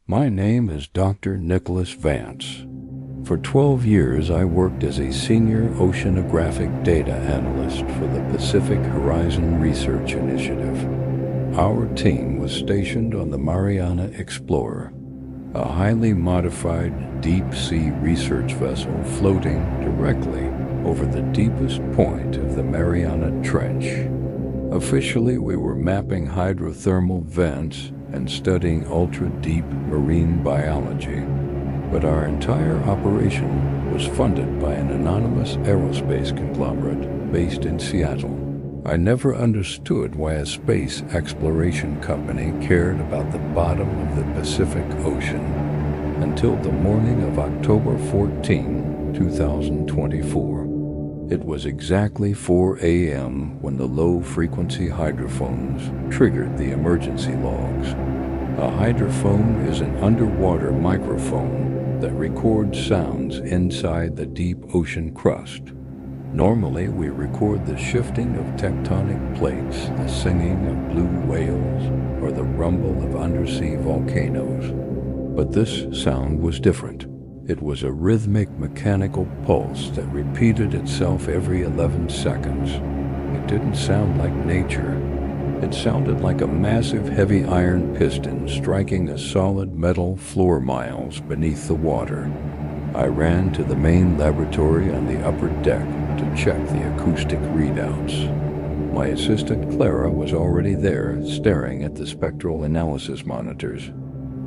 My name is Dr. Nicholas Vance. For 12 years, I worked as a senior oceanographic data analyst for the Pacific Horizon Research Initiative. Our team was stationed on the Mariana Explorer, a highly modified deep-sea research vessel floating directly over the deepest point of the Mariana Trench. Officially, we were mapping hydrothermal vents and studying ultra-deep marine biology, but our entire operation was funded by an anonymous aerospace conglomerate based in Seattle. I never understood why a space exploration company cared about the bottom of the Pacific Ocean until the morning of October 14, 2024. It was exactly 4 a.m. when the low-frequency hydrophones triggered the emergency logs. A hydrophone is an underwater microphone that records sounds inside the deep ocean crust. Normally, we record the shifting of tectonic plates, the singing of blue whales, or the rumble of undersea volcanoes. But this sound was different. It was a rhythmic mechanical pulse that repeated itself every 11 seconds. It didn't sound like nature. It sounded like a massive heavy iron piston striking a solid metal floor miles beneath the water. I ran to the main laboratory on the upper deck to check the acoustic readouts. My assistant Clara was already there, staring at the spectral analysis monitors.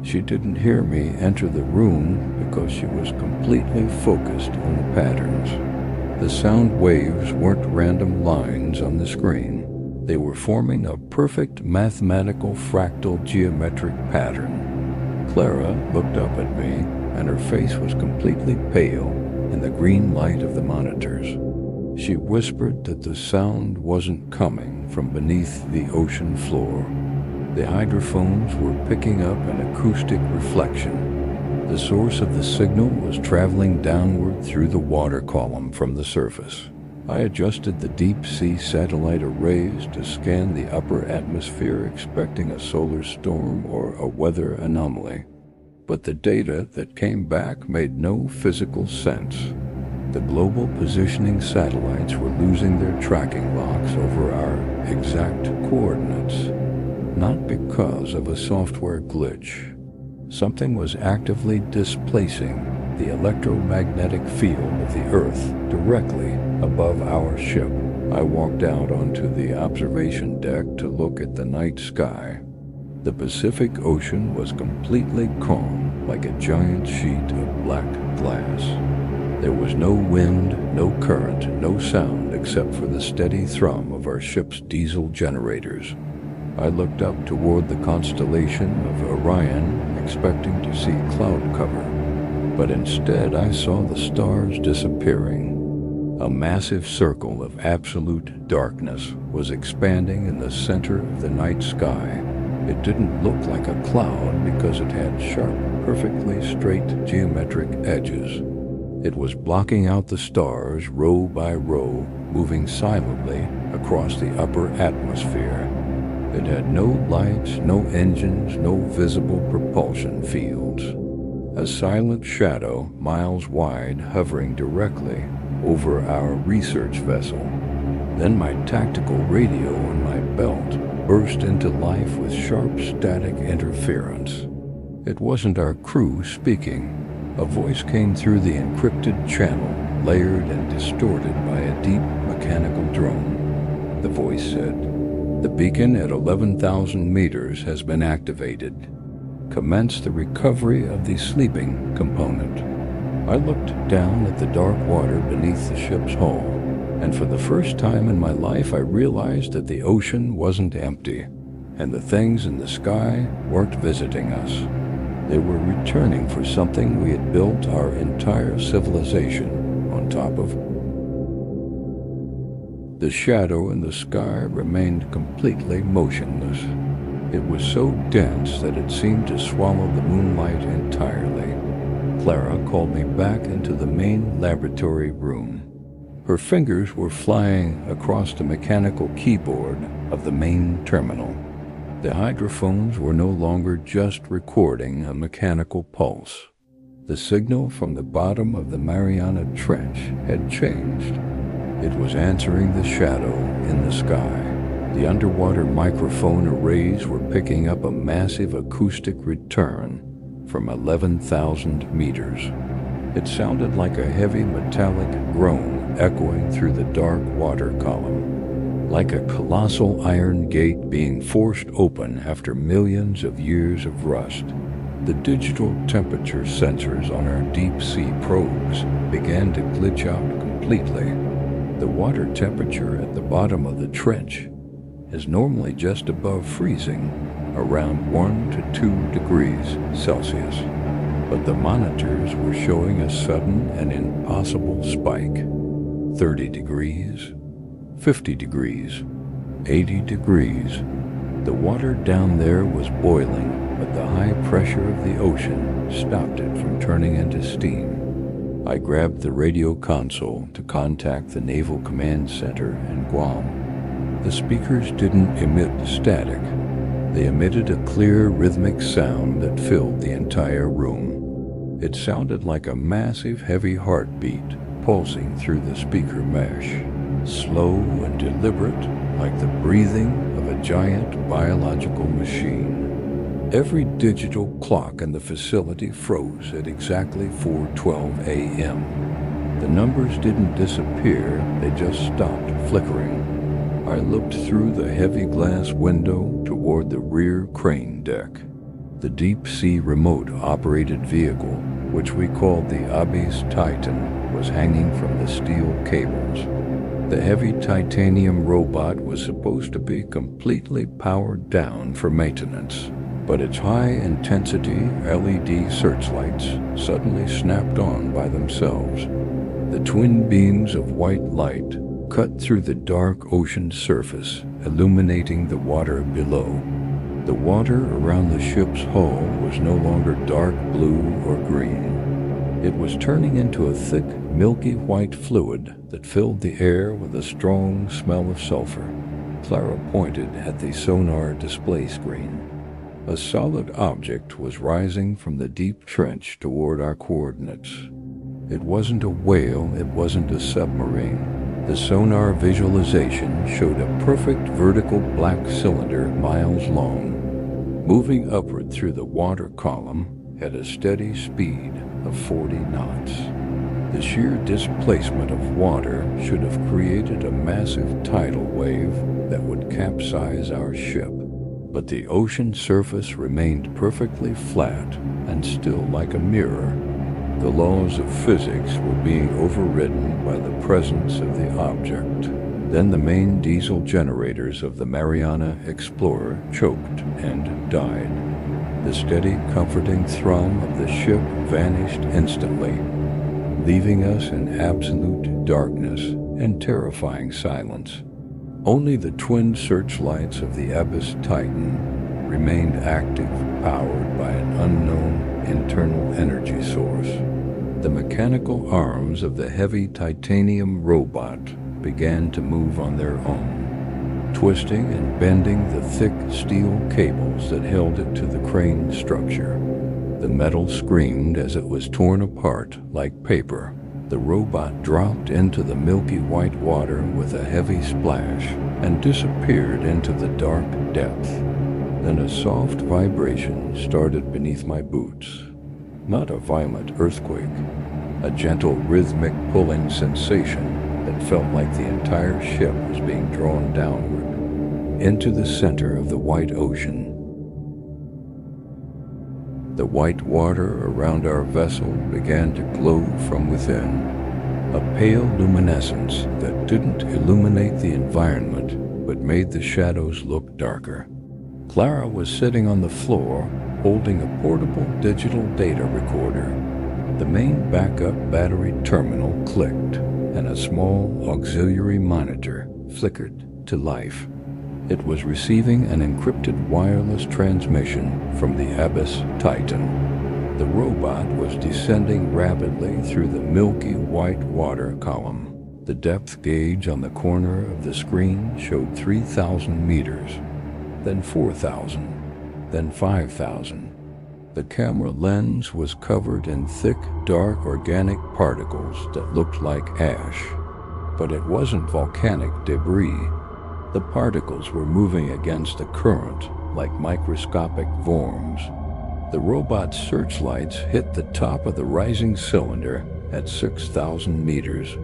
She didn't hear me enter the room because she was completely focused on the patterns. The sound waves weren't random lines on the screen. They were forming a perfect mathematical fractal geometric pattern. Clara looked up at me, and her face was completely pale in the green light of the monitors. She whispered that the sound wasn't coming from beneath the ocean floor. The hydrophones were picking up an acoustic reflection. The source of the signal was traveling downward through the water column from the surface. I adjusted the deep-sea satellite arrays to scan the upper atmosphere, expecting a solar storm or a weather anomaly. But the data that came back made no physical sense. The global positioning satellites were losing their tracking locks over our exact coordinates. Not because of a software glitch. Something was actively displacing the electromagnetic field of the Earth directly above our ship. I walked out onto the observation deck to look at the night sky. The Pacific Ocean was completely calm, like a giant sheet of black glass. There was no wind, no current, no sound except for the steady thrum of our ship's diesel generators. I looked up toward the constellation of Orion, expecting to see cloud cover, but instead I saw the stars disappearing. A massive circle of absolute darkness was expanding in the center of the night sky. It didn't look like a cloud because it had sharp, perfectly straight geometric edges. It was blocking out the stars row by row, moving silently across the upper atmosphere. It had no lights, no engines, no visible propulsion fields. A silent shadow, miles wide, hovering directly over our research vessel. Then my tactical radio on my belt burst into life with sharp static interference. It wasn't our crew speaking. A voice came through the encrypted channel, layered and distorted by a deep mechanical drone. The voice said, "The beacon at 11,000 meters has been activated. Commence the recovery of the sleeping component." I looked down at the dark water beneath the ship's hull, and for the first time in my life I realized that the ocean wasn't empty, and the things in the sky weren't visiting us. They were returning for something we had built our entire civilization on top of. The shadow in the sky remained completely motionless. It was so dense that it seemed to swallow the moonlight entirely. Clara called me back into the main laboratory room. Her fingers were flying across the mechanical keyboard of the main terminal. The hydrophones were no longer just recording a mechanical pulse. The signal from the bottom of the Mariana Trench had changed. It was answering the shadow in the sky. The underwater microphone arrays were picking up a massive acoustic return from 11,000 meters. It sounded like a heavy metallic groan echoing through the dark water column, like a colossal iron gate being forced open after millions of years of rust. The digital temperature sensors on our deep-sea probes began to glitch out completely. The water temperature at the bottom of the trench is normally just above freezing, around 1 to 2 degrees Celsius. But the monitors were showing a sudden and impossible spike. 30 degrees, 50 degrees, 80 degrees. The water down there was boiling, but the high pressure of the ocean stopped it from turning into steam. I grabbed the radio console to contact the Naval Command Center in Guam. The speakers didn't emit static. They emitted a clear rhythmic sound that filled the entire room. It sounded like a massive, heavy heartbeat pulsing through the speaker mesh, slow and deliberate, like the breathing of a giant biological machine. Every digital clock in the facility froze at exactly 4:12 a.m. The numbers didn't disappear, they just stopped flickering. I looked through the heavy glass window toward the rear crane deck. The deep-sea remote-operated vehicle, which we called the Abyss Titan, was hanging from the steel cables. The heavy titanium robot was supposed to be completely powered down for maintenance, but its high-intensity LED searchlights suddenly snapped on by themselves. The twin beams of white light cut through the dark ocean surface, illuminating the water below. The water around the ship's hull was no longer dark blue or green. It was turning into a thick, milky white fluid that filled the air with a strong smell of sulfur. Clara pointed at the sonar display screen. A solid object was rising from the deep trench toward our coordinates. It wasn't a whale, it wasn't a submarine. The sonar visualization showed a perfect vertical black cylinder miles long, moving upward through the water column at a steady speed of 40 knots. The sheer displacement of water should have created a massive tidal wave that would capsize our ship, but the ocean surface remained perfectly flat and still like a mirror. The laws of physics were being overridden by the presence of the object. Then the main diesel generators of the Mariana Explorer choked and died. The steady, comforting thrum of the ship vanished instantly, leaving us in absolute darkness and terrifying silence. Only the twin searchlights of the Abyss Titan remained active, powered by an unknown internal energy source. The mechanical arms of the heavy titanium robot began to move on their own, twisting and bending the thick steel cables that held it to the crane structure. The metal screamed as it was torn apart like paper. The robot dropped into the milky white water with a heavy splash and disappeared into the dark depth. Then a soft vibration started beneath my boots. Not a violent earthquake, a gentle rhythmic pulling sensation that felt like the entire ship was being drawn downward into the center of the white ocean. The white water around our vessel began to glow from within, a pale luminescence that didn't illuminate the environment but made the shadows look darker. Clara was sitting on the floor holding a portable digital data recorder. The main backup battery terminal clicked and a small auxiliary monitor flickered to life. It was receiving an encrypted wireless transmission from the Abyss Titan. The robot was descending rapidly through the milky white water column. The depth gauge on the corner of the screen showed 3,000 meters. then 4,000, then 5,000. The camera lens was covered in thick, dark organic particles that looked like ash. But it wasn't volcanic debris. The particles were moving against the current like microscopic worms. The robot's searchlights hit the top of the rising cylinder at 6,000 meters.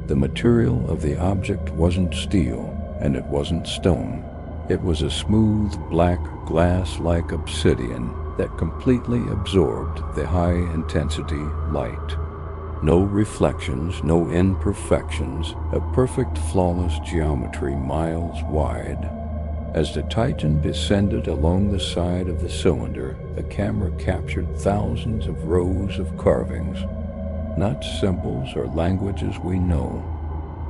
The material of the object wasn't steel, and it wasn't stone. It was a smooth, black, glass-like obsidian that completely absorbed the high-intensity light. No reflections, no imperfections, a perfect, flawless geometry miles wide. As the Titan descended along the side of the cylinder, the camera captured thousands of rows of carvings. Not symbols or languages we know.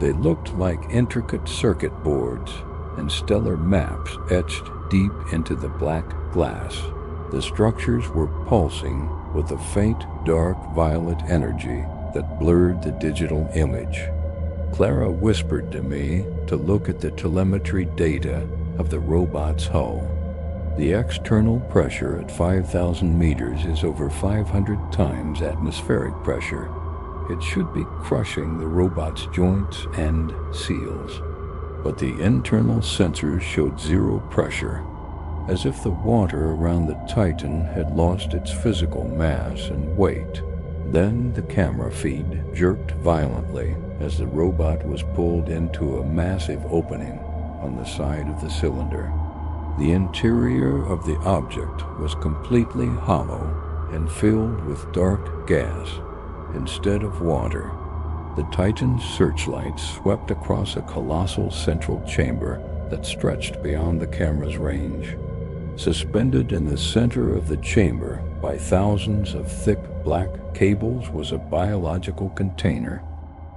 They looked like intricate circuit boards and stellar maps etched deep into the black glass. The structures were pulsing with a faint, dark violet energy that blurred the digital image. Clara whispered to me to look at the telemetry data of the robot's hull. The external pressure at 5,000 meters is over 500 times atmospheric pressure. It should be crushing the robot's joints and seals. But the internal sensors showed zero pressure, as if the water around the Titan had lost its physical mass and weight. Then the camera feed jerked violently as the robot was pulled into a massive opening on the side of the cylinder. The interior of the object was completely hollow and filled with dark gas instead of water. The Titan's searchlights swept across a colossal central chamber that stretched beyond the camera's range. Suspended in the center of the chamber by thousands of thick black cables was a biological container,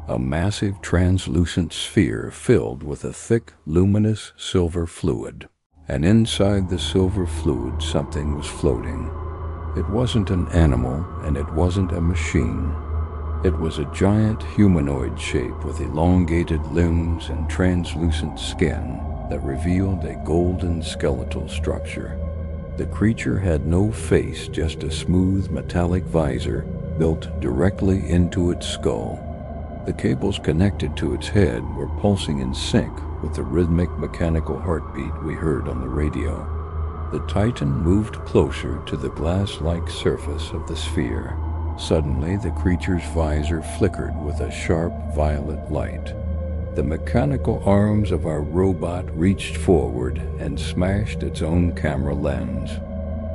a massive translucent sphere filled with a thick, luminous silver fluid. And inside the silver fluid something was floating. It wasn't an animal, and it wasn't a machine. It was a giant humanoid shape with elongated limbs and translucent skin that revealed a golden skeletal structure. The creature had no face, just a smooth metallic visor built directly into its skull. The cables connected to its head were pulsing in sync with the rhythmic mechanical heartbeat we heard on the radio. The Titan moved closer to the glass-like surface of the sphere. Suddenly, the creature's visor flickered with a sharp violet light. The mechanical arms of our robot reached forward and smashed its own camera lens.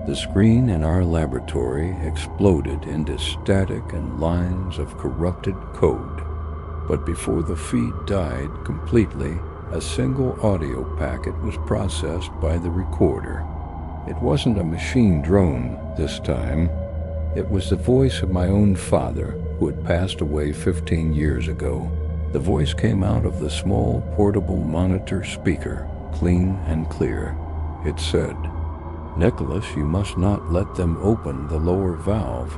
The screen in our laboratory exploded into static and lines of corrupted code. But before the feed died completely, a single audio packet was processed by the recorder. It wasn't a machine drone this time. It was the voice of my own father, who had passed away 15 years ago. The voice came out of the small portable monitor speaker, clean and clear. It said, "Nicholas, you must not let them open the lower valve.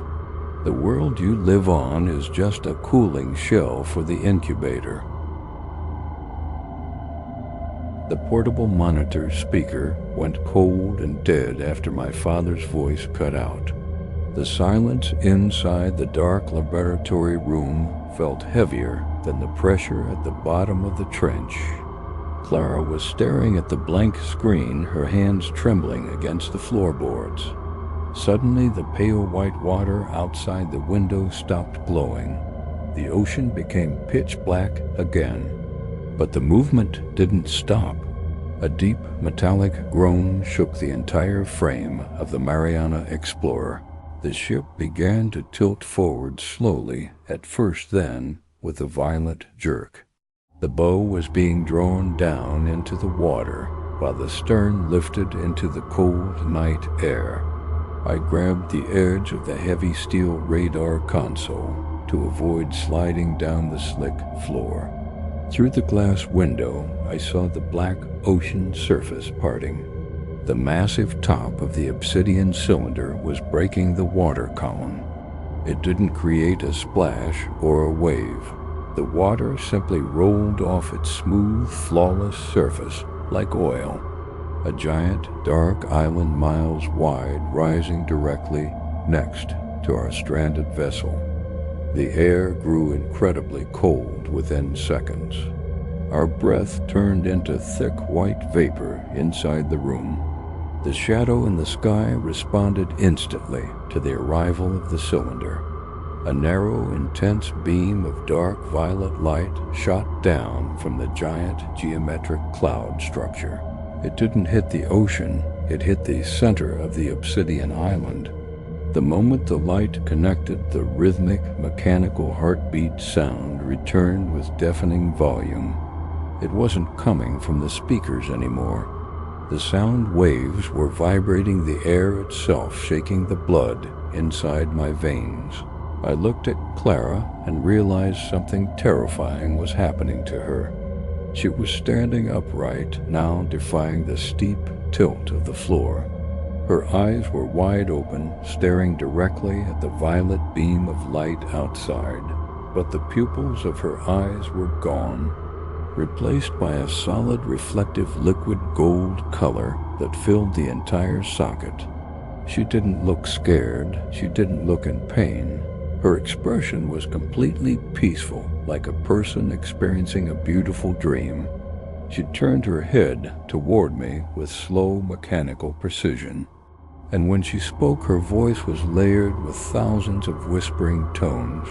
The world you live on is just a cooling shell for the incubator." The portable monitor speaker went cold and dead after my father's voice cut out. The silence inside the dark laboratory room felt heavier than the pressure at the bottom of the trench. Clara was staring at the blank screen, her hands trembling against the floorboards. Suddenly, the pale white water outside the window stopped glowing. The ocean became pitch black again. But the movement didn't stop. A deep metallic groan shook the entire frame of the Mariana Explorer. The ship began to tilt forward slowly, at first, then with a violent jerk. The bow was being drawn down into the water, while the stern lifted into the cold night air. I grabbed the edge of the heavy steel radar console to avoid sliding down the slick floor. Through the glass window, I saw the black ocean surface parting. The massive top of the obsidian cylinder was breaking the water column. It didn't create a splash or a wave. The water simply rolled off its smooth, flawless surface like oil. a giant, dark island miles wide rising directly next to our stranded vessel. The air grew incredibly cold within seconds. Our breath turned into thick white vapor inside the room. The shadow in the sky responded instantly to the arrival of the cylinder. A narrow, intense beam of dark violet light shot down from the giant geometric cloud structure. It didn't hit the ocean, it hit the center of the obsidian island. The moment the light connected, the rhythmic, mechanical heartbeat sound returned with deafening volume. It wasn't coming from the speakers anymore. The sound waves were vibrating the air itself, shaking the blood inside my veins. I looked at Clara and realized something terrifying was happening to her. She was standing upright, now defying the steep tilt of the floor. Her eyes were wide open, staring directly at the violet beam of light outside, but the pupils of her eyes were gone, replaced by a solid reflective liquid gold color that filled the entire socket. She didn't look scared, she didn't look in pain. Her expression was completely peaceful, like a person experiencing a beautiful dream. She turned her head toward me with slow mechanical precision, and when she spoke, her voice was layered with thousands of whispering tones.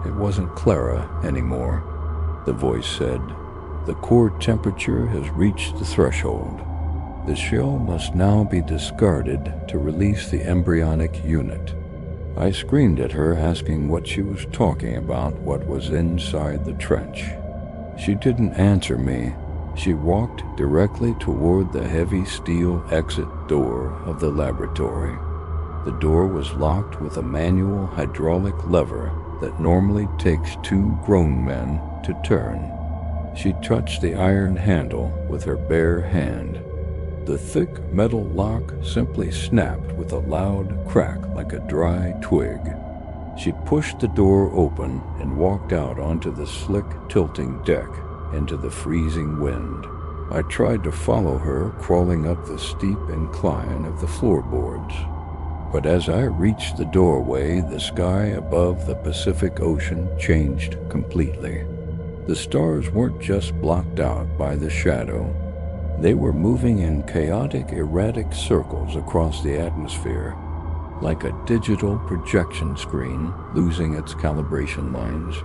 It wasn't Clara anymore. The voice said, "The core temperature has reached the threshold. The shell must now be discarded to release the embryonic unit." I screamed at her, asking what she was talking about, what was inside the trench. She didn't answer me. She walked directly toward the heavy steel exit door of the laboratory. The door was locked with a manual hydraulic lever that normally takes 2 grown men to turn. She touched the iron handle with her bare hand. The thick metal lock simply snapped with a loud crack like a dry twig. She pushed the door open and walked out onto the slick, tilting deck into the freezing wind. I tried to follow her, crawling up the steep incline of the floorboards. But as I reached the doorway, the sky above the Pacific Ocean changed completely. The stars weren't just blocked out by the shadow. They were moving in chaotic, erratic circles across the atmosphere, like a digital projection screen losing its calibration lines.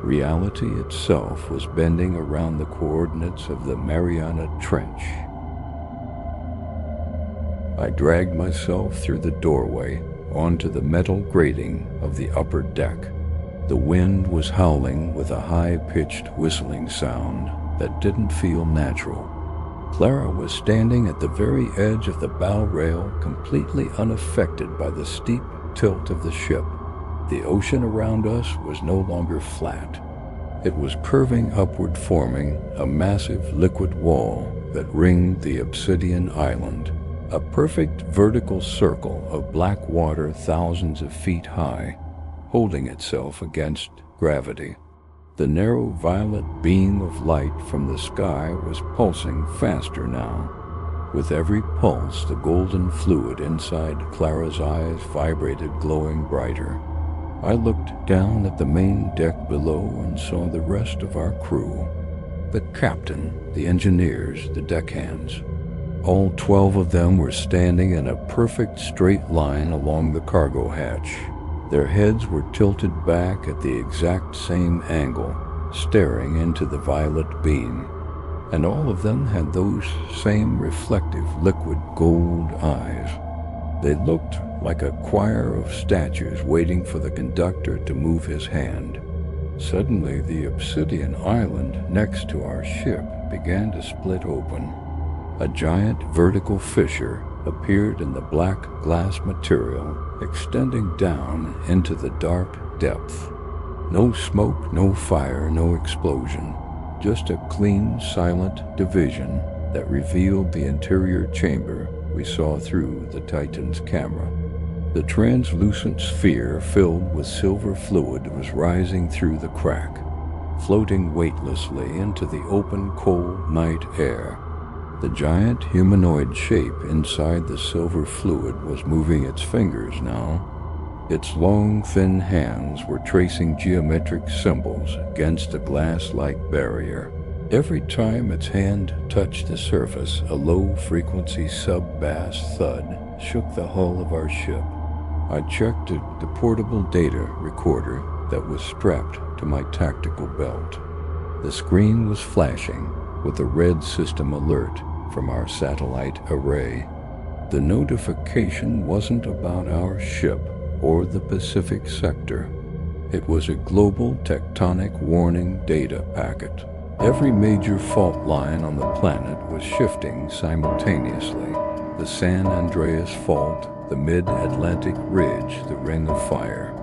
Reality itself was bending around the coordinates of the Mariana Trench. I dragged myself through the doorway onto the metal grating of the upper deck. The wind was howling with a high-pitched whistling sound that didn't feel natural. Clara was standing at the very edge of the bow rail, completely unaffected by the steep tilt of the ship. The ocean around us was no longer flat. It was curving upward, forming a massive liquid wall that ringed the obsidian island, a perfect vertical circle of black water thousands of feet high, holding itself against gravity. The narrow violet beam of light from the sky was pulsing faster now. With every pulse, the golden fluid inside Clara's eyes vibrated, glowing brighter. I looked down at the main deck below and saw the rest of our crew. The captain, the engineers, the deckhands. All 12 of them were standing in a perfect straight line along the cargo hatch. Their heads were tilted back at the exact same angle, staring into the violet beam. And all of them had those same reflective liquid gold eyes. They looked like a choir of statues waiting for the conductor to move his hand. Suddenly, the obsidian island next to our ship began to split open. A giant vertical fissure appeared in the black glass material, extending down into the dark depth. No smoke, no fire, no explosion, just a clean, silent division that revealed the interior chamber we saw through the Titan's camera. The translucent sphere filled with silver fluid was rising through the crack, floating weightlessly into the open, cold night air. The giant humanoid shape inside the silver fluid was moving its fingers now. Its long, thin hands were tracing geometric symbols against a glass-like barrier. Every time its hand touched the surface, a low-frequency sub-bass thud shook the hull of our ship. I checked the portable data recorder that was strapped to my tactical belt. The screen was flashing with a red system alert from our satellite array. The notification wasn't about our ship or the Pacific sector. It was a global tectonic warning data packet. Every major fault line on the planet was shifting simultaneously. The San Andreas Fault, the Mid-Atlantic Ridge, the Ring of Fire.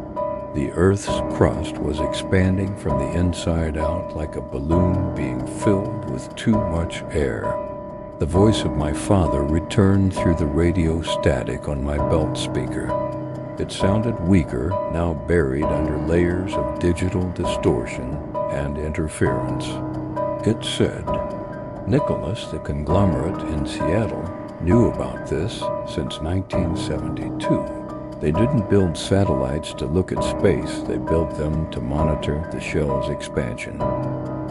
The Earth's crust was expanding from the inside out like a balloon being filled with too much air. The voice of my father returned through the radio static on my belt speaker. It sounded weaker, now buried under layers of digital distortion and interference. It said, Nicholas, the conglomerate in Seattle, knew about this since 1972. They didn't build satellites to look at space, they built them to monitor the shell's expansion.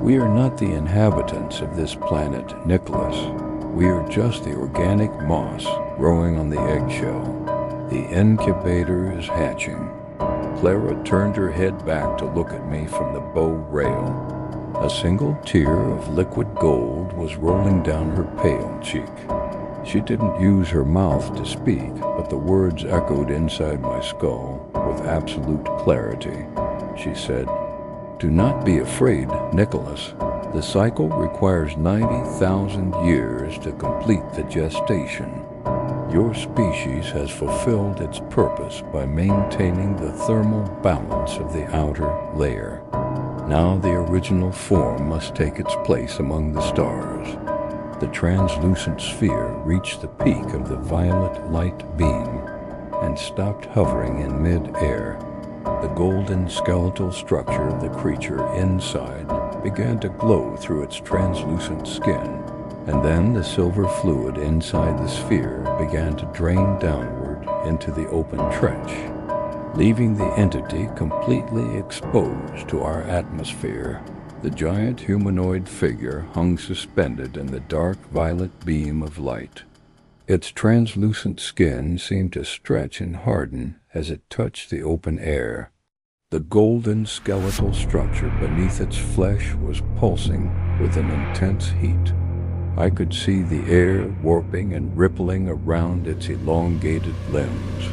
We are not the inhabitants of this planet, Nicholas. We are just the organic moss growing on the eggshell. The incubator is hatching. Clara turned her head back to look at me from the bow rail. A single tear of liquid gold was rolling down her pale cheek. She didn't use her mouth to speak, but the words echoed inside my skull with absolute clarity. She said, "Do not be afraid, Nicholas. The cycle requires 90,000 years to complete the gestation. Your species has fulfilled its purpose by maintaining the thermal balance of the outer layer. Now the original form must take its place among the stars." The translucent sphere reached the peak of the violet light beam and stopped hovering in mid-air. The golden skeletal structure of the creature inside began to glow through its translucent skin, and then the silver fluid inside the sphere began to drain downward into the open trench, leaving the entity completely exposed to our atmosphere. The giant humanoid figure hung suspended in the dark violet beam of light. Its translucent skin seemed to stretch and harden as it touched the open air. The golden skeletal structure beneath its flesh was pulsing with an intense heat. I could see the air warping and rippling around its elongated limbs,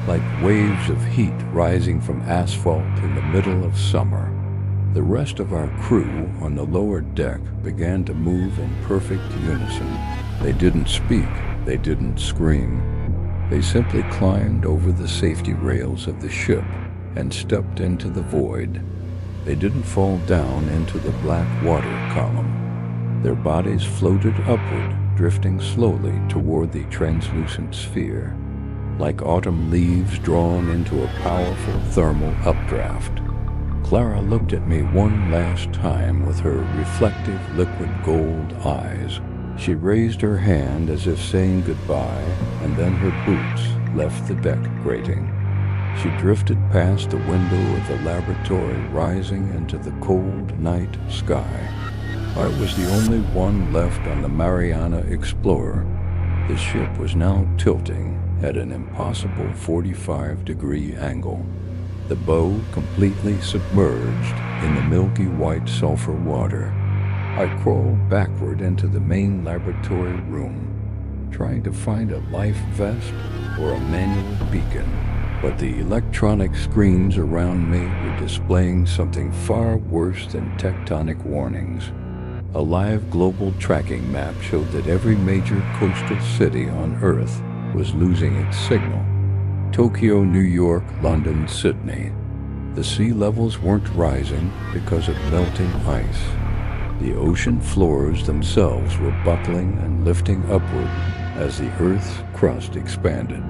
like waves of heat rising from asphalt in the middle of summer. The rest of our crew on the lower deck began to move in perfect unison. They didn't speak, they didn't scream. They simply climbed over the safety rails of the ship and stepped into the void. They didn't fall down into the black water column. Their bodies floated upward, drifting slowly toward the translucent sphere, like autumn leaves drawn into a powerful thermal updraft. Clara looked at me one last time with her reflective liquid gold eyes. She raised her hand as if saying goodbye, and then her boots left the deck grating. She drifted past the window of the laboratory, rising into the cold night sky. I was the only one left on the Mariana Explorer. The ship was now tilting at an impossible 45-degree angle, the bow completely submerged in the milky white sulfur water. I crawled backward into the main laboratory room, trying to find a life vest or a manual beacon, but the electronic screens around me were displaying something far worse than tectonic warnings. A live global tracking map showed that every major coastal city on Earth was losing its signal. Tokyo, New York, London, Sydney. The sea levels weren't rising because of melting ice. The ocean floors themselves were buckling and lifting upward as the Earth's crust expanded.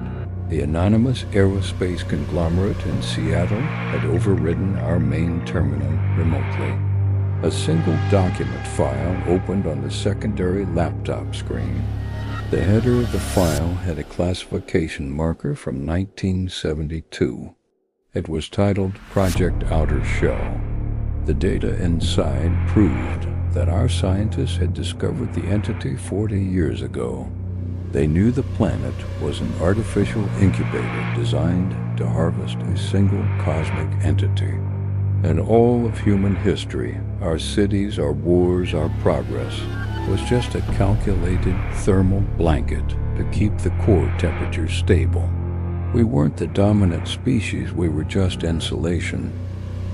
The anonymous aerospace conglomerate in Seattle had overridden our main terminal remotely. A single document file opened on the secondary laptop screen. The header of the file had a classification marker from 1972. It was titled Project Outer Shell. The data inside proved that our scientists had discovered the entity 40 years ago. They knew the planet was an artificial incubator designed to harvest a single cosmic entity. And all of human history, our cities, our wars, our progress, was just a calculated thermal blanket to keep the core temperature stable. We weren't the dominant species, we were just insulation.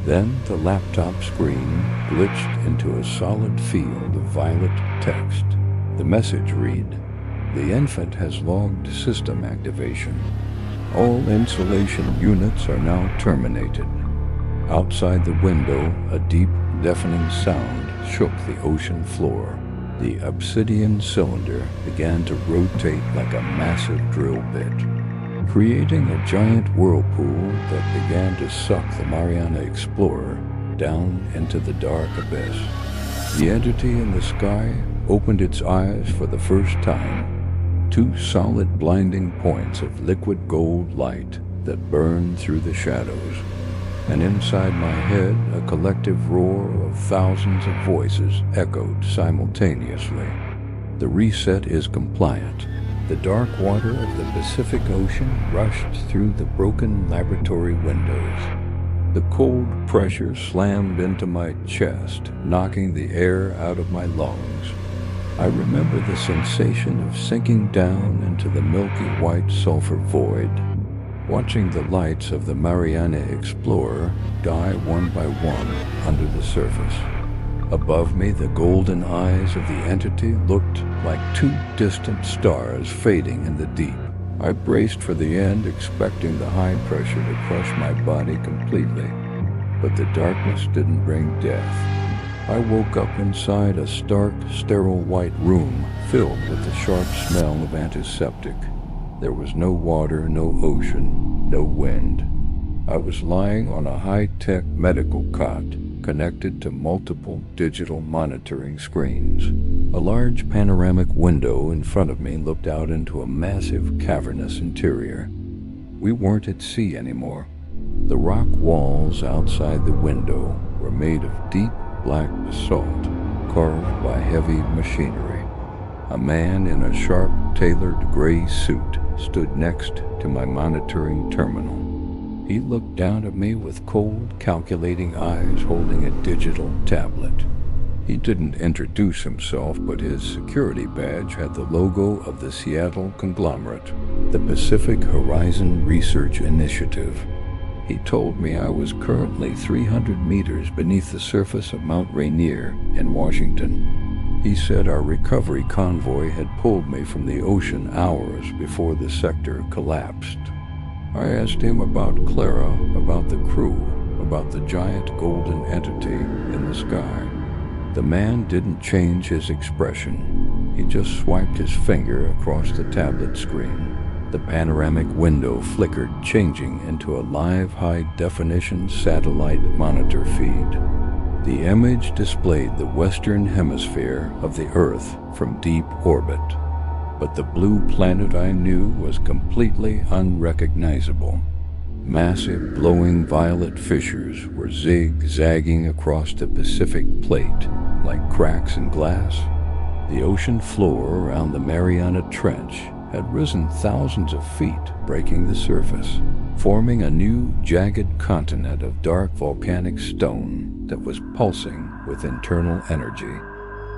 Then the laptop screen glitched into a solid field of violet text. The message read, "The infant has logged system activation. All insulation units are now terminated." Outside the window, a deep, deafening sound shook the ocean floor. The obsidian cylinder began to rotate like a massive drill bit, creating a giant whirlpool that began to suck the Mariana Explorer down into the dark abyss. The entity in the sky opened its eyes for the first time. Two solid blinding points of liquid gold light that burned through the shadows. And inside my head, a collective roar of thousands of voices echoed simultaneously. The reset is compliant. The dark water of the Pacific Ocean rushed through the broken laboratory windows. The cold pressure slammed into my chest, knocking the air out of my lungs. I remember the sensation of sinking down into the milky white sulfur void, watching the lights of the Mariana Explorer die one by one under the surface. Above me, the golden eyes of the entity looked like two distant stars fading in the deep. I braced for the end, expecting the high pressure to crush my body completely. But the darkness didn't bring death. I woke up inside a stark, sterile white room filled with the sharp smell of antiseptic. There was no water, no ocean, no wind. I was lying on a high-tech medical cot connected to multiple digital monitoring screens. A large panoramic window in front of me looked out into a massive cavernous interior. We weren't at sea anymore. The rock walls outside the window were made of deep black basalt, carved by heavy machinery. A man in a sharp, tailored gray suit stood next to my monitoring terminal. He looked down at me with cold, calculating eyes, holding a digital tablet. He didn't introduce himself, but his security badge had the logo of the Seattle conglomerate, the Pacific Horizon Research Initiative. He told me I was currently 300 meters beneath the surface of Mount Rainier in Washington. He said our recovery convoy had pulled me from the ocean hours before the sector collapsed. I asked him about Clara, about the crew, about the giant golden entity in the sky. The man didn't change his expression. He just swiped his finger across the tablet screen. The panoramic window flickered, changing into a live high-definition satellite monitor feed. The image displayed the western hemisphere of the Earth from deep orbit. But the blue planet I knew was completely unrecognizable. Massive, glowing violet fissures were zigzagging across the Pacific plate like cracks in glass. The ocean floor around the Mariana Trench had risen thousands of feet, breaking the surface, forming a new, jagged continent of dark volcanic stone that was pulsing with internal energy.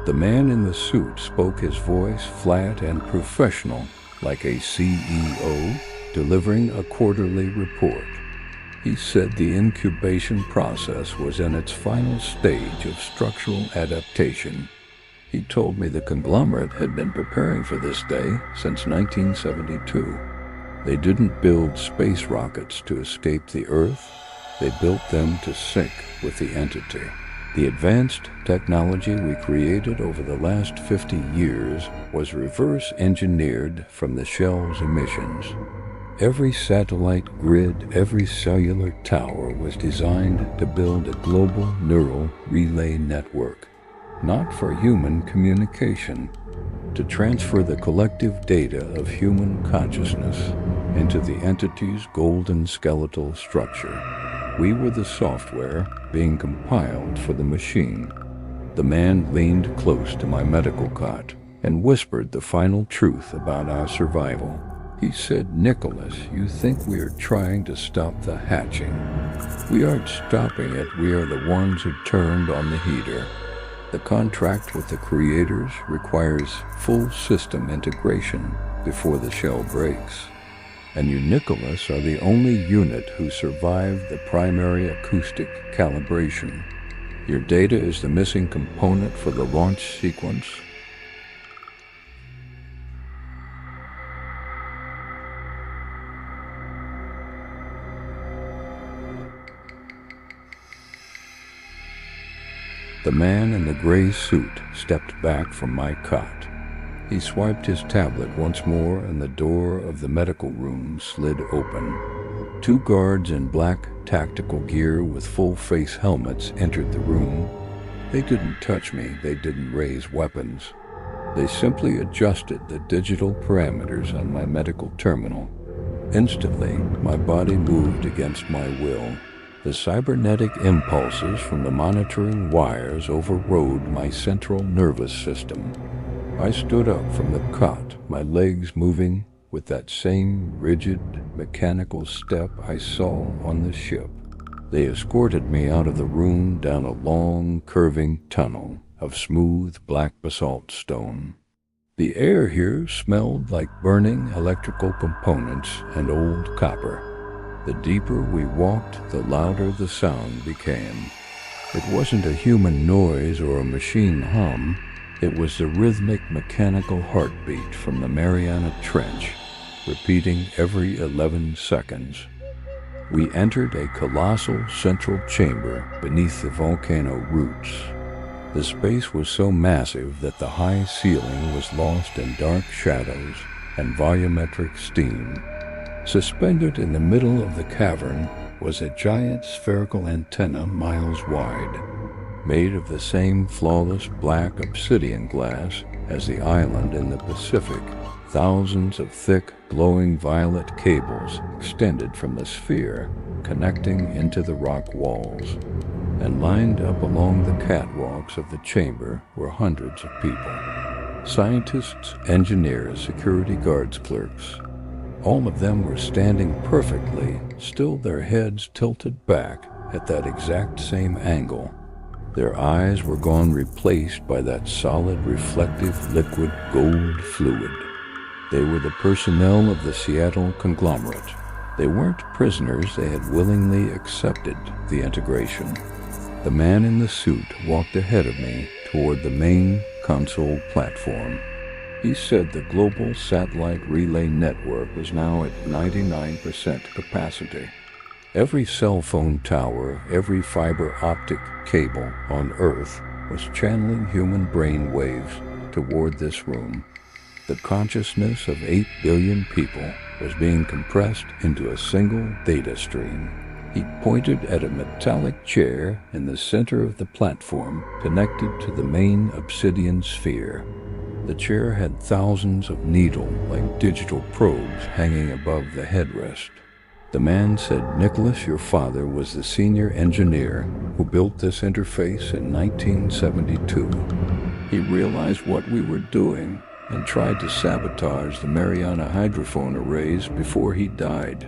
The man in the suit spoke, his voice flat and professional, like a CEO delivering a quarterly report. He said the incubation process was in its final stage of structural adaptation. He told me the conglomerate had been preparing for this day since 1972. They didn't build space rockets to escape the Earth. They built them to sync with the entity. The advanced technology we created over the last 50 years was reverse engineered from the shell's emissions. Every satellite grid, every cellular tower was designed to build a global neural relay network, not for human communication, to transfer the collective data of human consciousness into the entity's golden skeletal structure. We were the software being compiled for the machine. The man leaned close to my medical cot and whispered the final truth about our survival. He said, "Nicholas, you think we are trying to stop the hatching. We aren't stopping it. We are the ones who turned on the heater. The contract with the creators requires full system integration before the shell breaks. And you, Nicholas, are the only unit who survived the primary acoustic calibration. Your data is the missing component for the launch sequence." The man in the gray suit stepped back from my cot. He swiped his tablet once more, and the door of the medical room slid open. Two guards in black tactical gear with full-face helmets entered the room. They didn't touch me. They didn't raise weapons. They simply adjusted the digital parameters on my medical terminal. Instantly, my body moved against my will. The cybernetic impulses from the monitoring wires overrode my central nervous system. I stood up from the cot, my legs moving with that same rigid, mechanical step I saw on the ship. They escorted me out of the room down a long, curving tunnel of smooth black basalt stone. The air here smelled like burning electrical components and old copper. The deeper we walked, the louder the sound became. It wasn't a human noise or a machine hum. It was the rhythmic mechanical heartbeat from the Mariana Trench, repeating every 11 seconds. We entered a colossal central chamber beneath the volcano roots. The space was so massive that the high ceiling was lost in dark shadows and volumetric steam. Suspended in the middle of the cavern was a giant spherical antenna miles wide, made of the same flawless black obsidian glass as the island in the Pacific. Thousands of thick, glowing violet cables extended from the sphere, connecting into the rock walls. And lined up along the catwalks of the chamber were hundreds of people. Scientists, engineers, security guards, clerks. All of them were standing perfectly, still their heads tilted back at that exact same angle. Their eyes were gone, replaced by that solid, reflective, liquid gold fluid. They were the personnel of the Seattle conglomerate. They weren't prisoners. They had willingly accepted the integration. The man in the suit walked ahead of me toward the main console platform. He said the global satellite relay network was now at 99% capacity. Every cell phone tower, every fiber optic cable on Earth was channeling human brain waves toward this room. The consciousness of 8 billion people was being compressed into a single data stream. He pointed at a metallic chair in the center of the platform connected to the main obsidian sphere. The chair had thousands of needle-like digital probes hanging above the headrest. The man said, "Nicholas, your father was the senior engineer who built this interface in 1972. He realized what we were doing and tried to sabotage the Mariana hydrophone arrays before he died.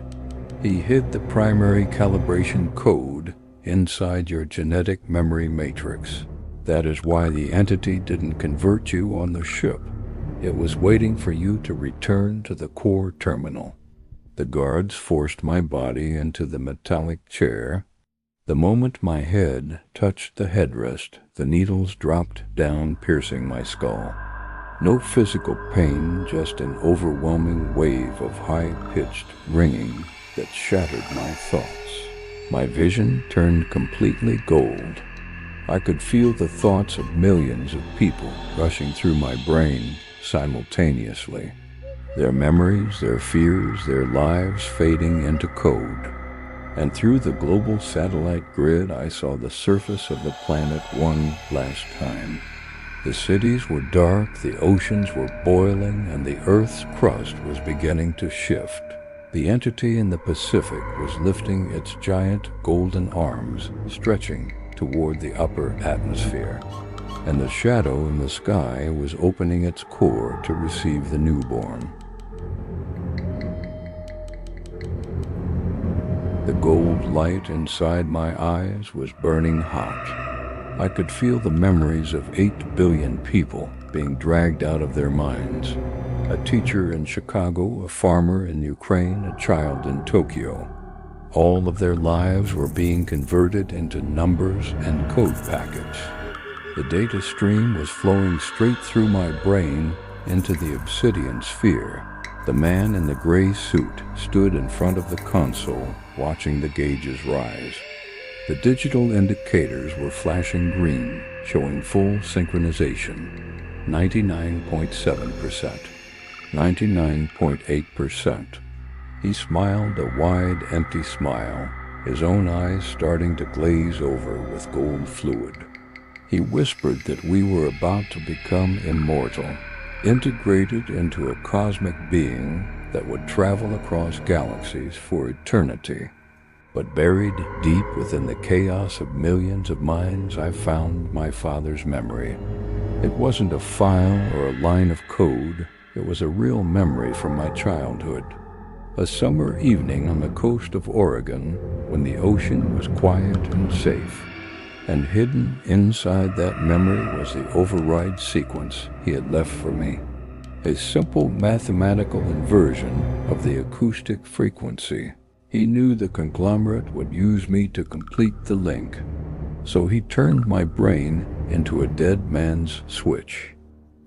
He hid the primary calibration code inside your genetic memory matrix. That is why the entity didn't convert you on the ship. It was waiting for you to return to the core terminal." The guards forced my body into the metallic chair. The moment my head touched the headrest, the needles dropped down, piercing my skull. No physical pain, just an overwhelming wave of high-pitched ringing that shattered my thoughts. My vision turned completely gold. I could feel the thoughts of millions of people rushing through my brain simultaneously. their memories, their fears, their lives fading into code. And through the global satellite grid, I saw the surface of the planet one last time. The cities were dark, the oceans were boiling, and the Earth's crust was beginning to shift. The entity in the Pacific was lifting its giant golden arms, stretching toward the upper atmosphere. And the shadow in the sky was opening its core to receive the newborn. The gold light inside my eyes was burning hot. I could feel the memories of 8 billion people being dragged out of their minds. A teacher in Chicago, a farmer in Ukraine, a child in Tokyo. All of their lives were being converted into numbers and code packets. The data stream was flowing straight through my brain into the obsidian sphere. The man in the gray suit stood in front of the console, watching the gauges rise. The digital indicators were flashing green, showing full synchronization. 99.7%, 99.8%. He smiled a wide, empty smile, his own eyes starting to glaze over with gold fluid. He whispered that we were about to become immortal, integrated into a cosmic being that would travel across galaxies for eternity. But buried deep within the chaos of millions of minds, I found my father's memory. It wasn't a file or a line of code, it was a real memory from my childhood. A summer evening on the coast of Oregon, when the ocean was quiet and safe. And hidden inside that memory was the override sequence he had left for me. A simple mathematical inversion of the acoustic frequency. He knew the conglomerate would use me to complete the link. So he turned my brain into a dead man's switch.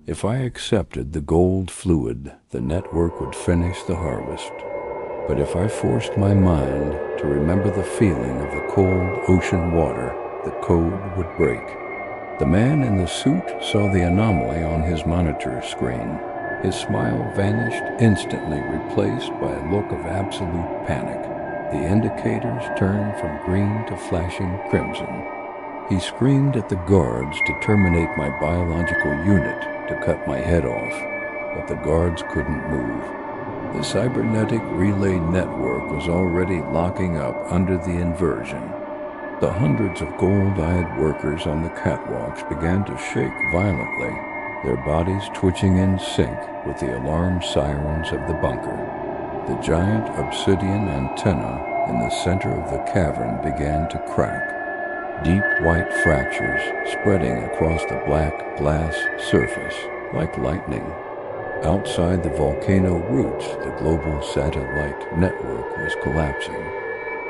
If I accepted the gold fluid, the network would finish the harvest. But if I forced my mind to remember the feeling of the cold ocean water, the code would break. The man in the suit saw the anomaly on his monitor screen. His smile vanished, instantly replaced by a look of absolute panic. The indicators turned from green to flashing crimson. He screamed at the guards to terminate my biological unit, to cut my head off, but the guards couldn't move. The cybernetic relay network was already locking up under the inversion. The hundreds of gold-eyed workers on the catwalks began to shake violently, their bodies twitching in sync with the alarm sirens of the bunker. The giant obsidian antenna in the center of the cavern began to crack, deep white fractures spreading across the black glass surface like lightning. Outside the volcano roots, the global satellite network was collapsing.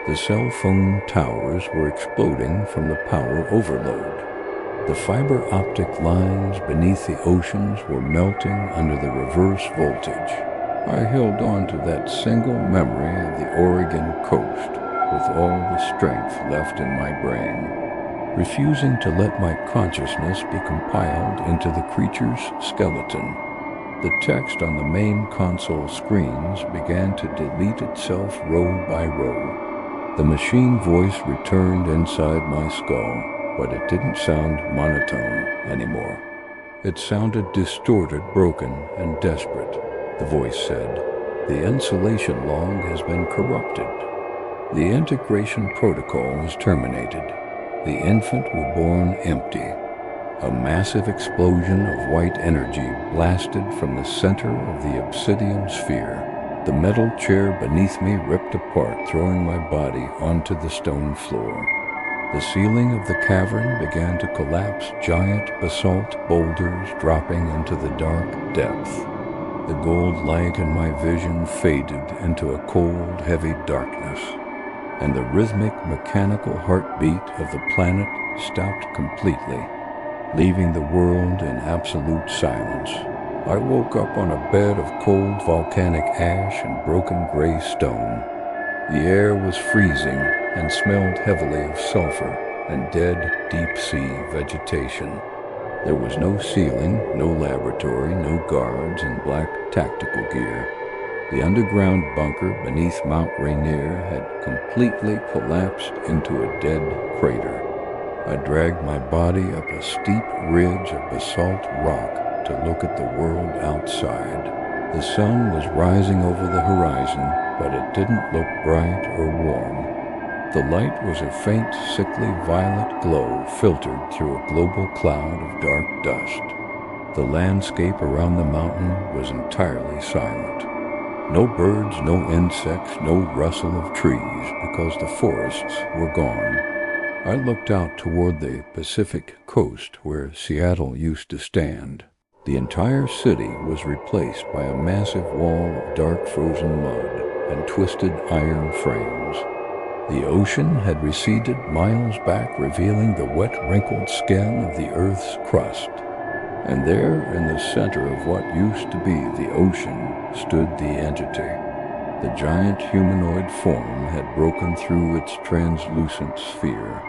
The cell phone towers were exploding from the power overload. The fiber optic lines beneath the oceans were melting under the reverse voltage. I held on to that single memory of the Oregon coast with all the strength left in my brain, refusing to let my consciousness be compiled into the creature's skeleton. The text on the main console screens began to delete itself row by row. The machine voice returned inside my skull, but it didn't sound monotone anymore. It sounded distorted, broken, and desperate. The voice said, "The insulation log has been corrupted. The integration protocol is terminated. The infant was born empty." A massive explosion of white energy blasted from the center of the obsidian sphere. The metal chair beneath me ripped apart, throwing my body onto the stone floor. The ceiling of the cavern began to collapse, giant basalt boulders dropping into the dark depth. The gold light in my vision faded into a cold, heavy darkness, and the rhythmic, mechanical heartbeat of the planet stopped completely, leaving the world in absolute silence. I woke up on a bed of cold volcanic ash and broken gray stone. The air was freezing and smelled heavily of sulfur and dead deep-sea vegetation. There was no ceiling, no laboratory, no guards in black tactical gear. The underground bunker beneath Mount Rainier had completely collapsed into a dead crater. I dragged my body up a steep ridge of basalt rock to look at the world outside. The sun was rising over the horizon, but it didn't look bright or warm. The light was a faint, sickly violet glow filtered through a global cloud of dark dust. The landscape around the mountain was entirely silent. No birds, no insects, no rustle of trees, because the forests were gone. I looked out toward the Pacific coast where Seattle used to stand. The entire city was replaced by a massive wall of dark frozen mud and twisted iron frames. The ocean had receded miles back, revealing the wet, wrinkled skin of the Earth's crust. And there, in the center of what used to be the ocean, stood the entity. The giant humanoid form had broken through its translucent sphere.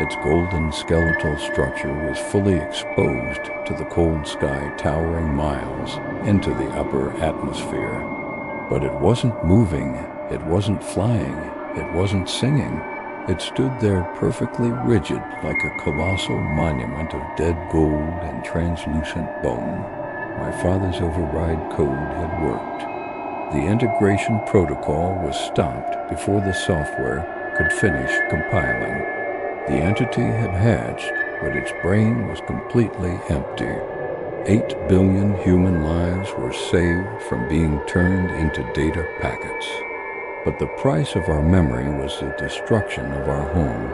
Its golden skeletal structure was fully exposed to the cold sky, towering miles into the upper atmosphere. But it wasn't moving, it wasn't flying, it wasn't singing. It stood there perfectly rigid, like a colossal monument of dead gold and translucent bone. My father's override code had worked. The integration protocol was stopped before the software could finish compiling. The entity had hatched, but its brain was completely empty. 8 billion human lives were saved from being turned into data packets. But the price of our memory was the destruction of our home.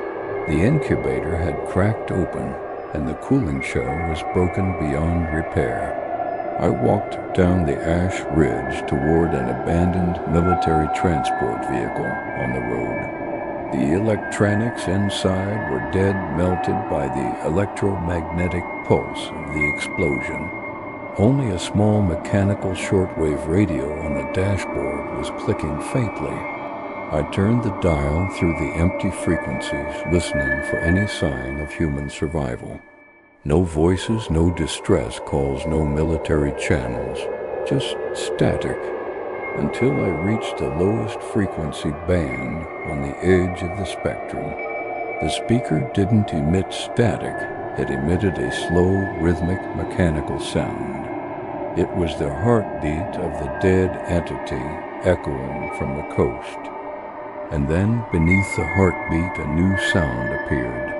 The incubator had cracked open, and the cooling shell was broken beyond repair. I walked down the ash ridge toward an abandoned military transport vehicle on the road. The electronics inside were dead, melted by the electromagnetic pulse of the explosion. Only a small mechanical shortwave radio on the dashboard was clicking faintly. I turned the dial through the empty frequencies, listening for any sign of human survival. No voices, no distress calls, no military channels, just static, until I reached the lowest frequency band on the edge of the spectrum. The speaker didn't emit static, it emitted a slow, rhythmic, mechanical sound. It was the heartbeat of the dead entity echoing from the coast. And then, beneath the heartbeat, a new sound appeared.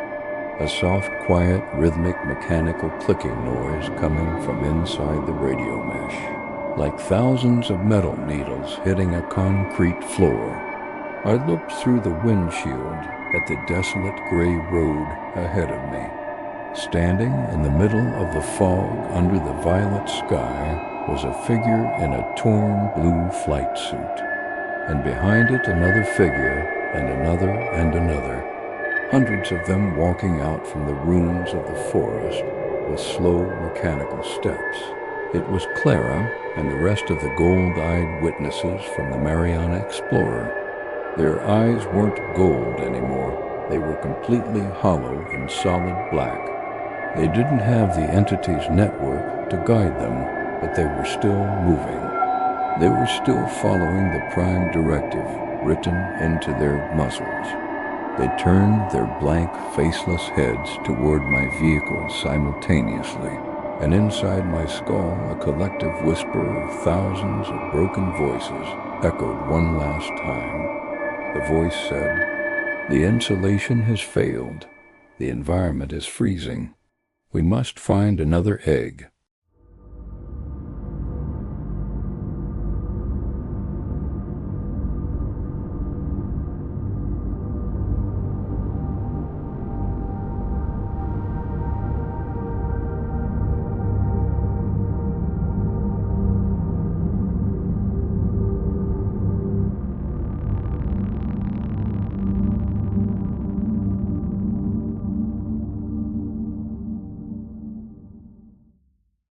A soft, quiet, rhythmic, mechanical clicking noise coming from inside the radio mesh, like thousands of metal needles hitting a concrete floor. I looked through the windshield at the desolate gray road ahead of me. Standing in the middle of the fog under the violet sky was a figure in a torn blue flight suit, and behind it another figure, and another and another. Hundreds of them walking out from the ruins of the forest with slow mechanical steps. It was Clara and the rest of the gold-eyed witnesses from the Mariana Explorer. Their eyes weren't gold anymore. They were completely hollow and solid black. They didn't have the entity's network to guide them, but they were still moving. They were still following the prime directive written into their muscles. They turned their blank, faceless heads toward my vehicle simultaneously, and inside my skull a collective whisper of thousands of broken voices echoed one last time. The voice said, "The insulation has failed. The environment is freezing. We must find another egg.